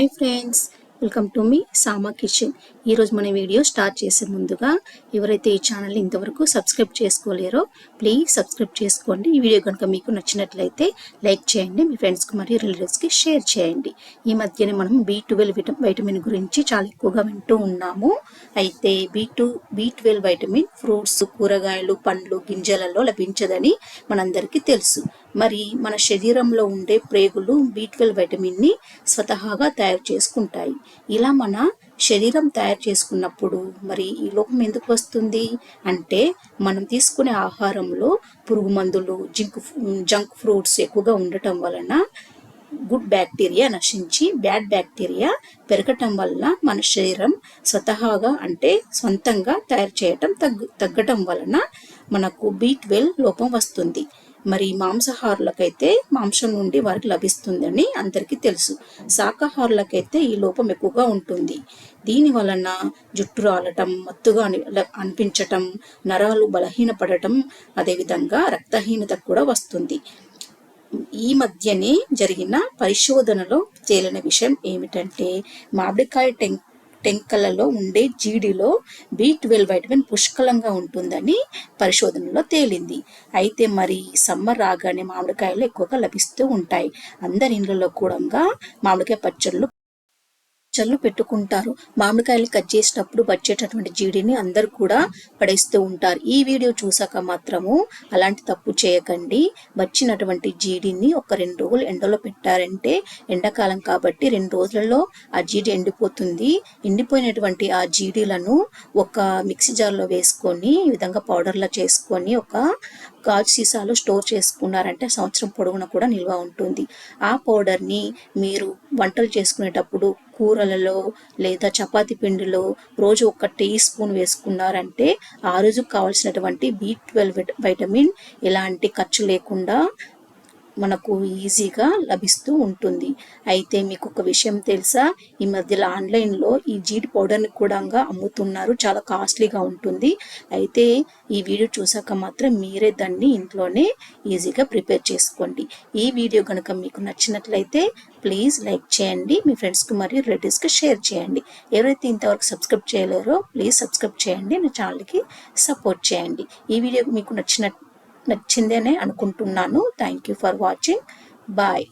Hi friends, welcome to me Sama kitchen. ఈరోజు మన video start చేసే ముందుగా ఎవరైతే ఈ ఛానల్ని ఇంతవరకు సబ్స్క్రైబ్ చేసుకోలేరో ప్లీజ్ సబ్స్క్రైబ్ చేసుకోండి. ఈ వీడియో కనుక మీకు నచ్చినట్లయితే లైక్ చేయండి, మీ ఫ్రెండ్స్కి మరియు రిలేటివ్స్కి షేర్ చేయండి. ఈ మధ్యనే మనం B12 వైటమిన్ గురించి చాలా ఎక్కువగా వింటూ ఉన్నాము. అయితే B12 వైటమిన్ ఫ్రూట్స్, కూరగాయలు, పండ్లు, గింజలలో లభించదని మనందరికీ తెలుసు. మరి మన శరీరంలో ఉండే ప్రేగులు B12 వైటమిన్ని స్వతహాగా తయారు చేసుకుంటాయి. ఇలా మన శరీరం తయారు చేసుకున్నప్పుడు మరి ఈ లోపం ఎందుకు వస్తుంది అంటే, మనం తీసుకునే ఆహారంలో పురుగు మందులు, జంక్ ఫ్రూట్స్ ఎక్కువగా ఉండటం వలన గుడ్ బ్యాక్టీరియా నశించి బ్యాడ్ బ్యాక్టీరియా పెరగటం వల్ల మన శరీరం స్వతహాగా అంటే సొంతంగా తయారు చేయటం తగ్గటం వలన మనకు B12 లోపం వస్తుంది. మరి మాంసాహారులకైతే మాంసం నుండి వారికి లభిస్తుందని అందరికీ తెలుసు. శాకాహారులకైతే ఈ లోపం ఎక్కువగా ఉంటుంది. దీని వలన జుట్టు రాలటం, మత్తుగా అనిపించటం, నరాలు బలహీనపడటం, అదేవిధంగా రక్తహీనత కూడా వస్తుంది. ఈ మధ్యనే జరిగిన పరిశోధనలో తేలిన విషయం ఏమిటంటే, మామిడికాయ టెంకలలో ఉండే జీడిలో B12 వైటమిన్ పుష్కలంగా ఉంటుందని పరిశోధనలో తేలింది. అయితే మరి సమ్మర్ రాగానే మామిడికాయలు ఎక్కువగా లభిస్తూ ఉంటాయి. అందరి ఇళ్ళలో కూడా మామిడికాయ పచ్చళ్ళు పెట్టుకుంటారు. మామిడికాయలు కట్ చేసేటప్పుడు వచ్చేటటువంటి జీడిని అందరూ కూడా పడేస్తూ ఉంటారు. ఈ వీడియో చూసాక మాత్రము అలాంటి తప్పు చేయకండి. వచ్చినటువంటి జీడిని ఒక 2 రోజులు ఎండలో పెట్టారంటే, ఎండాకాలం కాబట్టి 2 రోజులలో ఆ జీడి ఎండిపోతుంది. ఎండిపోయినటువంటి ఆ జీడీలను ఒక మిక్సీ జార్లో వేసుకొని ఈ విధంగా పౌడర్లా చేసుకొని ఒక గాజు సీసాలో స్టోర్ చేసుకున్నారంటే సంవత్సరం పొడవునా కూడా నిల్వ ఉంటుంది. ఆ పౌడర్ని మీరు వంటలు చేసుకునేటప్పుడు కూరలలో లేదా చపాతీ పిండిలో రోజు 1 టీ స్పూన్ వేసుకున్నారంటే ఆ రోజు కావాల్సినటువంటి B12 వైటమిన్ ఎలాంటి ఖర్చు లేకుండా మనకు ఈజీగా లభిస్తూ ఉంటుంది. అయితే మీకు ఒక విషయం తెలుసా, ఈ మధ్యలో ఆన్లైన్లో ఈ జీడి పౌడర్ని కూడా అమ్ముతున్నారు. చాలా కాస్ట్లీగా ఉంటుంది. అయితే ఈ వీడియో చూసాక మాత్రం మీరే దాన్ని ఇంట్లోనే ఈజీగా ప్రిపేర్ చేసుకోండి. ఈ వీడియో కనుక మీకు నచ్చినట్లయితే ప్లీజ్ లైక్ చేయండి, మీ ఫ్రెండ్స్కి మరియు రిలేటివ్స్కి షేర్ చేయండి. ఎవరైతే ఇంతవరకు సబ్స్క్రైబ్ చేయలేరో ప్లీజ్ సబ్స్క్రైబ్ చేయండి, నా ఛానల్కి సపోర్ట్ చేయండి. ఈ వీడియో మీకు నచ్చిందనే అనుకుంటున్నాను. Thank you for watching. Bye.